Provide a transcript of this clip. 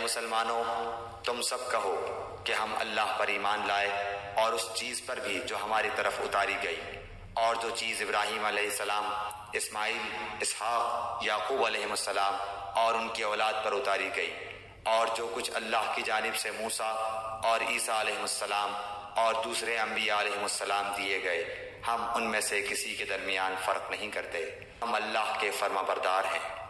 मुसलमानों, तुम सब कहो कि हम अल्लाह पर ईमान लाए और उस चीज़ पर भी जो हमारी तरफ उतारी गई, और जो चीज़ इब्राहीम अलैहिस्सलाम, इस्माइल, इसहाक, याकूब अलैहिस्सलाम और उनकी औलाद पर उतारी गई, और जो कुछ अल्लाह की जानिब से मूसा और ईसा अलैहिस्सलाम और दूसरे अंबिया अलैहिस्सलाम दिए गए, हम उनमें से किसी के दरमियान फ़र्क नहीं करते। हम अल्लाह के फर्माबरदार हैं।